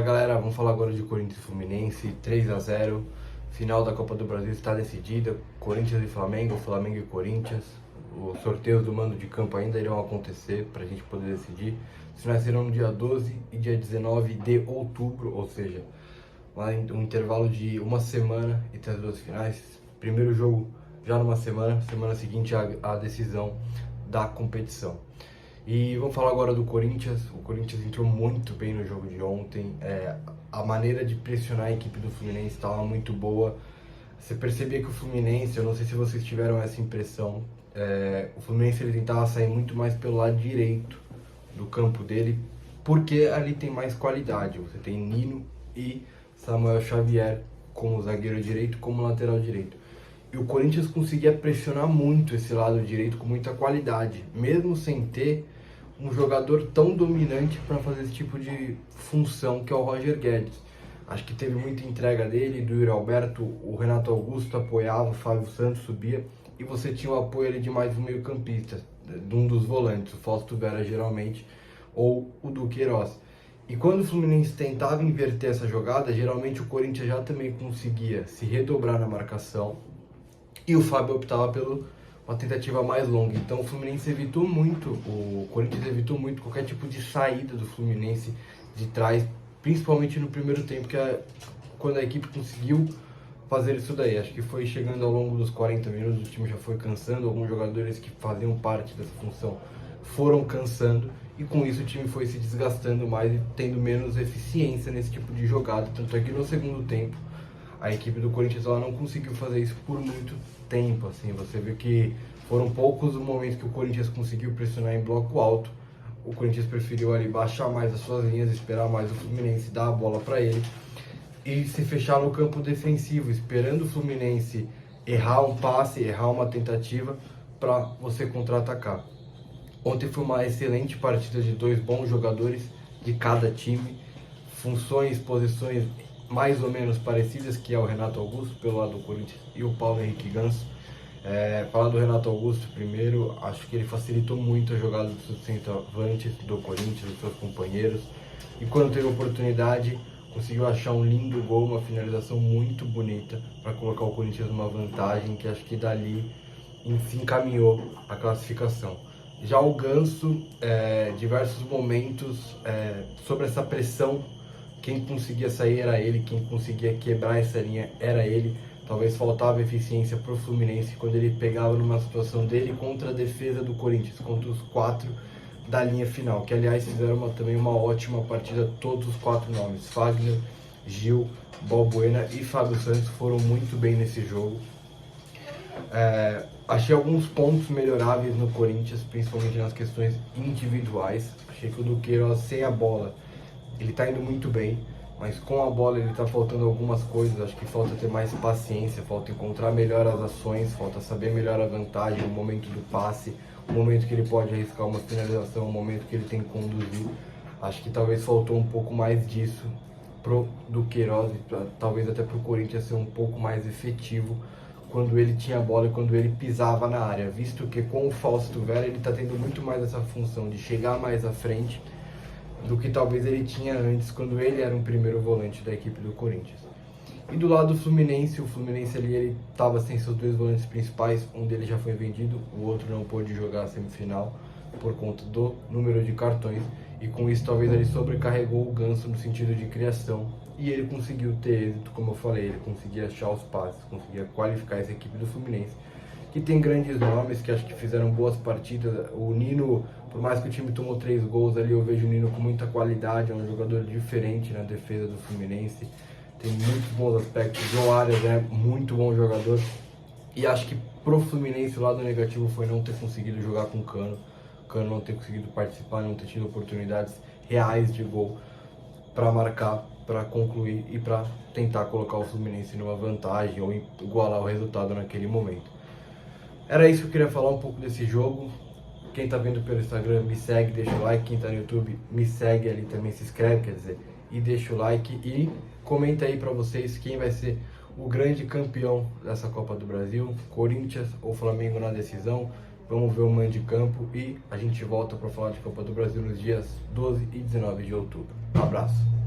Galera, vamos falar agora de Corinthians e Fluminense, 3-0, final da Copa do Brasil está decidida, Corinthians e Flamengo, Flamengo e Corinthians, os sorteios do mando de campo ainda irão acontecer para a gente poder decidir. Os finais serão no dia 12 e dia 19 de outubro, ou seja, um intervalo de uma semana entre as duas finais. Primeiro jogo já numa semana seguinte a decisão da competição. E vamos falar agora do Corinthians. O Corinthians entrou muito bem no jogo de ontem. A maneira de pressionar a equipe do Fluminense estava muito boa. Você percebia que o Fluminense, eu não sei se vocês tiveram essa impressão, o Fluminense ele tentava sair muito mais pelo lado direito do campo dele, porque ali tem mais qualidade. Você tem Nino e Samuel Xavier como zagueiro direito, como lateral direito. E o Corinthians conseguia pressionar muito esse lado direito com muita qualidade, mesmo sem ter um jogador tão dominante para fazer esse tipo de função que é o Roger Guedes. Acho que teve muita entrega dele, do Yuri Alberto, o Renato Augusto apoiava, o Fábio Santos subia, e você tinha o apoio ali de mais um meio-campista, de um dos volantes, o Fausto Vera geralmente, ou o Duqueiroz. E quando o Fluminense tentava inverter essa jogada, geralmente o Corinthians já também conseguia se redobrar na marcação, e o Fábio optava por uma tentativa mais longa. Então o Fluminense evitou muito, o Corinthians evitou muito qualquer tipo de saída do Fluminense de trás, principalmente no primeiro tempo, que é quando a equipe conseguiu fazer isso daí. Acho que foi chegando ao longo dos 40 minutos, o time já foi cansando, alguns jogadores que faziam parte dessa função foram cansando, e com isso o time foi se desgastando mais e tendo menos eficiência nesse tipo de jogada. Tanto é que no segundo tempo a equipe do Corinthians ela não conseguiu fazer isso por muito tempo. Assim, você vê que foram poucos os momentos que o Corinthians conseguiu pressionar em bloco alto. O Corinthians preferiu ali baixar mais as suas linhas, esperar mais o Fluminense dar a bola para ele e se fechar no campo defensivo, esperando o Fluminense errar um passe, errar uma tentativa para você contra-atacar. Ontem foi uma excelente partida de dois bons jogadores de cada time, funções, posições mais ou menos parecidas, que é o Renato Augusto pelo lado do Corinthians e o Paulo Henrique Ganso. Falar do Renato Augusto primeiro, acho que ele facilitou muito a jogada dos centroavantes do Corinthians, dos seus companheiros, e quando teve oportunidade conseguiu achar um lindo gol, uma finalização muito bonita para colocar o Corinthians numa vantagem que acho que dali se encaminhou a classificação. Já o Ganso, diversos momentos sobre essa pressão, quem conseguia sair era ele, quem conseguia quebrar essa linha era ele. Talvez faltava eficiência para o Fluminense quando ele pegava numa situação dele contra a defesa do Corinthians, contra os quatro da linha final, que aliás fizeram também uma ótima partida, todos os quatro nomes, Fagner, Gil, Balbuena e Fábio Santos foram muito bem nesse jogo. Achei alguns pontos melhoráveis no Corinthians, principalmente nas questões individuais. Achei que o Duqueiroz sem a bola ele tá indo muito bem, mas com a bola ele tá faltando algumas coisas. Acho que falta ter mais paciência, falta encontrar melhor as ações, falta saber melhor a vantagem, o momento do passe, o momento que ele pode arriscar uma finalização, o momento que ele tem que conduzir. Acho que talvez faltou um pouco mais disso pro Duqueiroz, talvez até pro Corinthians ser um pouco mais efetivo quando ele tinha a bola e quando ele pisava na área, visto que com o Fausto Vera ele tá tendo muito mais essa função de chegar mais à frente do que talvez ele tinha antes, quando ele era um primeiro volante da equipe do Corinthians. E do lado do Fluminense, o Fluminense ali ele estava sem seus dois volantes principais, um deles já foi vendido, o outro não pôde jogar a semifinal por conta do número de cartões, e com isso talvez ele sobrecarregou o Ganso no sentido de criação, e ele conseguiu ter êxito, como eu falei, ele conseguia achar os passes, conseguia qualificar essa equipe do Fluminense, que tem grandes nomes, que acho que fizeram boas partidas. O Nino, por mais que o time tomou 3 gols ali, eu vejo o Nino com muita qualidade, é um jogador diferente na defesa do Fluminense, tem muitos bons aspectos. João Arias é muito bom jogador, e acho que pro Fluminense o lado negativo foi não ter conseguido jogar com o Cano não ter conseguido participar, não ter tido oportunidades reais de gol para marcar, para concluir e para tentar colocar o Fluminense numa vantagem ou igualar o resultado naquele momento. Era isso que eu queria falar um pouco desse jogo. Quem tá vendo pelo Instagram, me segue, deixa o like. Quem tá no YouTube, me segue ali também, se inscreve, quer dizer, e deixa o like. E comenta aí pra vocês quem vai ser o grande campeão dessa Copa do Brasil, Corinthians ou Flamengo na decisão. Vamos ver o mando de campo e a gente volta para falar de Copa do Brasil nos dias 12 e 19 de outubro. Um abraço.